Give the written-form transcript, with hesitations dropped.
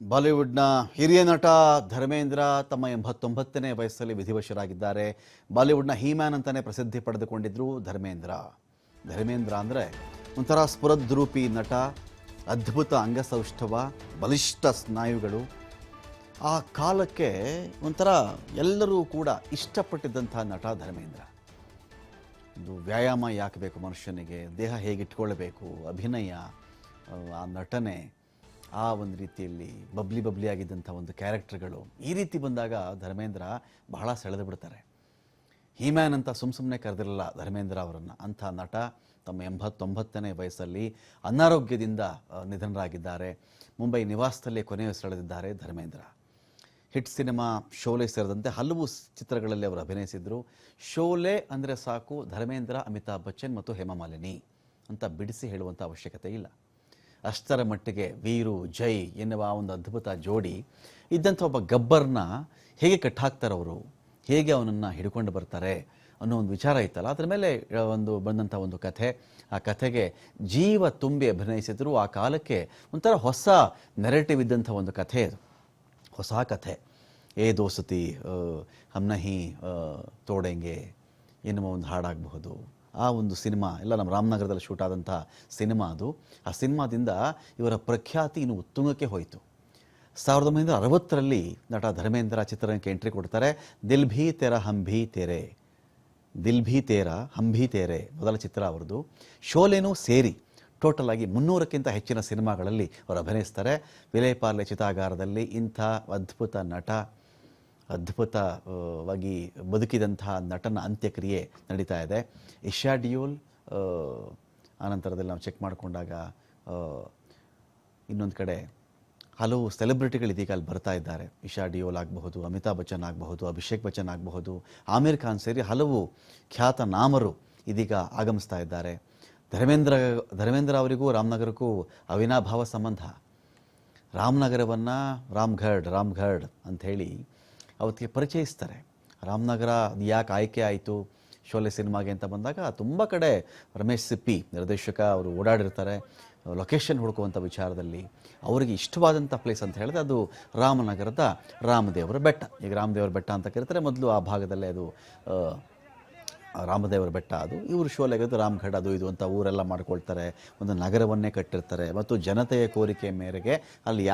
ಬಾಲಿವುಡ್ನ ಹಿರಿಯ ನಟ ಧರ್ಮೇಂದ್ರ ತಮ್ಮ 89ನೇ ವಯಸ್ಸಲ್ಲಿ ವಿಧಿವಶರಾಗಿದ್ದಾರೆ. ಬಾಲಿವುಡ್ನ ಹೀಮ್ಯಾನ್ ಅಂತಾನೆ ಪ್ರಸಿದ್ಧಿ ಪಡೆದುಕೊಂಡಿದ್ರು ಧರ್ಮೇಂದ್ರ. ಧರ್ಮೇಂದ್ರ ಅಂದರೆ ಒಂಥರ ಸ್ಫುರದ್ರೂಪಿ ನಟ, ಅದ್ಭುತ ಅಂಗಸೌಷ್ಠವ, ಬಲಿಷ್ಠ ಸ್ನಾಯುಗಳು. ಆ ಕಾಲಕ್ಕೆ ಒಂಥರ ಎಲ್ಲರೂ ಕೂಡ ಇಷ್ಟಪಟ್ಟಿದ್ದಂಥ ನಟ ಧರ್ಮೇಂದ್ರ. ಒಂದು ವ್ಯಾಯಾಮ ಯಾಕೆ ಬೇಕು ಮನುಷ್ಯನಿಗೆ, ದೇಹ ಹೇಗಿಟ್ಕೊಳ್ಬೇಕು, ಅಭಿನಯ, ಆ ನಟನೆ, ಆ ಒಂದು ರೀತಿಯಲ್ಲಿ ಬಬ್ಲಿ ಆಗಿದ್ದಂಥ ಒಂದು ಕ್ಯಾರೆಕ್ಟರ್ಗಳು, ಈ ರೀತಿ ಬಂದಾಗ ಧರ್ಮೇಂದ್ರ ಬಹಳ ಸೆಳೆದು ಬಿಡ್ತಾರೆ. ಹೀಮ್ಯಾನ್ ಅಂತ ಸುಮ್ಮನೆ ಕರೆದಿರಲಿಲ್ಲ ಧರ್ಮೇಂದ್ರ ಅವರನ್ನು. ಅಂಥ ನಟ ತಮ್ಮ 89ನೇ ವಯಸ್ಸಲ್ಲಿ ಅನಾರೋಗ್ಯದಿಂದ ನಿಧನರಾಗಿದ್ದಾರೆ. ಮುಂಬೈ ನಿವಾಸದಲ್ಲೇ ಕೊನೆಯುಸಿರೆಳೆದಿದ್ದಾರೆ ಧರ್ಮೇಂದ್ರ. ಹಿಟ್ ಸಿನಿಮಾ ಶೋಲೆ ಸೇರಿದಂತೆ ಹಲವು ಚಿತ್ರಗಳಲ್ಲಿ ಅವರು ಅಭಿನಯಿಸಿದರು. ಶೋಲೆ ಅಂದರೆ ಸಾಕು ಧರ್ಮೇಂದ್ರ, ಅಮಿತಾಬ್ ಬಚ್ಚನ್ ಮತ್ತು ಹೇಮಾ ಮಾಲಿನಿ ಅಂತ ಬಿಡಿಸಿ ಹೇಳುವಂಥ ಅವಶ್ಯಕತೆ ಇಲ್ಲ. ಅಷ್ಟರ ಮಟ್ಟಿಗೆ ವೀರು ಜೈ ಎನ್ನುವ ಒಂದು ಅದ್ಭುತ ಜೋಡಿ ಇದ್ದಂಥ ಒಬ್ಬ ಗಬ್ಬರ್ನ ಹೇಗೆ ಕಟ್ಟಾಕ್ತಾರವರು, ಹೇಗೆ ಅವನನ್ನು ಹಿಡ್ಕೊಂಡು ಬರ್ತಾರೆ ಅನ್ನೋ ಒಂದು ವಿಚಾರ ಇತ್ತಲ್ಲ, ಅದರ ಮೇಲೆ ಬಂದಂಥ ಒಂದು ಕಥೆ. ಆ ಕಥೆಗೆ ಜೀವ ತುಂಬಿ ಅಭಿನಯಿಸಿದ್ರು. ಆ ಕಾಲಕ್ಕೆ ಒಂಥರ ಹೊಸ ನೆರೆಟಿವ್ ಇದ್ದಂಥ ಒಂದು ಕಥೆ ಅದು, ಹೊಸ ಕಥೆ. ಏ ದೋಸ್ತಿ ಹಮ್ ನಹಿ ತೋಡೆಂಗೆ ಎನ್ನುವ ಒಂದು ಹಾಡಾಗಬಹುದು. ಆ ಒಂದು ಸಿನಿಮಾ ಎಲ್ಲ ನಮ್ಮ ರಾಮನಗರದಲ್ಲಿ ಶೂಟ್ ಆದಂಥ ಸಿನಿಮಾ ಅದು. ಆ ಸಿನಿಮಾದಿಂದ ಇವರ ಪ್ರಖ್ಯಾತಿ ಇನ್ನು ಉತ್ತುಂಗಕ್ಕೆ ಹೋಯಿತು. 1960ರಲ್ಲಿ ನಟ ಧರ್ಮೇಂದ್ರ ಚಿತ್ರರಂಗಕ್ಕೆ ಎಂಟ್ರಿ ಕೊಡ್ತಾರೆ. ದಿಲ್ ಭೀ ತೇರಾ ಹಮ್ ಭೀ ತೇರೆ, ದಿಲ್ ಭೀ ತೇರಾ ಹಮ್ ಭೀ ತೇರೆ ಮೊದಲ ಚಿತ್ರ ಅವರದು. ಶೋಲೆನೂ ಸೇರಿ ಟೋಟಲ್ ಆಗಿ 300ಕ್ಕಿಂತ ಹೆಚ್ಚಿನ ಸಿನಿಮಾಗಳಲ್ಲಿ ಅವರು ಅಭಿನಯಿಸ್ತಾರೆ. ವಿಲೇಪಾರ್ಲೆ ಚಿತಾಗಾರದಲ್ಲಿ ಇಂಥ ಅದ್ಭುತ ನಟ, ಅದ್ಭುತವಾಗಿ ಬದುಕಿದಂಥ ನಟನ ಅಂತ್ಯಕ್ರಿಯೆ ನಡೀತಾ ಇದೆ. ಇಶಾ ಡಿಯೋಲ್ ಆನಂತರದಲ್ಲಿ ನಾವು ಚೆಕ್ ಮಾಡಿಕೊಂಡಾಗ ಇನ್ನೊಂದು ಕಡೆ ಹಲವು ಸೆಲೆಬ್ರಿಟಿಗಳು ಇದೀಗ ಅಲ್ಲಿ ಬರ್ತಾ ಇದ್ದಾರೆ. ಇಶಾ ಡಿಯೋಲ್ ಆಗಬಹುದು, ಅಮಿತಾಬ್ ಬಚ್ಚನ್ ಆಗಬಹುದು, ಅಭಿಷೇಕ್ ಬಚ್ಚನ್ ಆಗಬಹುದು, ಆಮಿರ್ ಖಾನ್ ಸೇರಿ ಹಲವು ಖ್ಯಾತ ನಾಮರು ಇದೀಗ ಆಗಮಿಸ್ತಾ ಇದ್ದಾರೆ. ಧರ್ಮೇಂದ್ರ ಅವರಿಗೂ ರಾಮನಗರಕ್ಕೂ ಅವಿನಾಭಾವ ಸಂಬಂಧ. ರಾಮನಗರವನ್ನು ರಾಮ್ಗಢ್ ಅಂಥೇಳಿ ಅವತ್ತಿಗೆ ಪರಿಚಯಿಸ್ತಾರೆ. ರಾಮನಗರ ಯಾಕೆ ಆಯ್ಕೆ ಆಯಿತು ಶೋಲೆ ಸಿನಿಮಾಗೆ ಅಂತ ಬಂದಾಗ ತುಂಬ ಕಡೆ ರಮೇಶ್ ಸಿಪ್ಪಿ ನಿರ್ದೇಶಕ ಅವರು ಓಡಾಡಿರ್ತಾರೆ ಲೊಕೇಶನ್ ಹುಡುಕುವಂಥ ವಿಚಾರದಲ್ಲಿ. ಅವರಿಗೆ ಇಷ್ಟವಾದಂಥ ಪ್ಲೇಸ್ ಅಂತ ಹೇಳಿದ್ರೆ ಅದು ರಾಮನಗರದ ರಾಮದೇವರ ಬೆಟ್ಟ. ಈಗ ರಾಮದೇವರ ಬೆಟ್ಟ ಅಂತ ಕರೀತಾರೆ, ಮೊದಲು ಆ ಭಾಗದಲ್ಲೇ ಅದು ರಾಮದೇವರ ಬೆಟ್ಟ. ಅದು ಇವರು ಶೋಲೆಗದು ರಾಮ್ಗಢ್ ಅದು ಇದು ಅಂತ ಊರೆಲ್ಲ ಮಾಡ್ಕೊಳ್ತಾರೆ. ಒಂದು ನಗರವನ್ನೇ ಕಟ್ಟಿರ್ತಾರೆ ಮತ್ತು ಜನತೆಯ ಕೋರಿಕೆ ಮೇರೆಗೆ ಅಲ್ಲಿ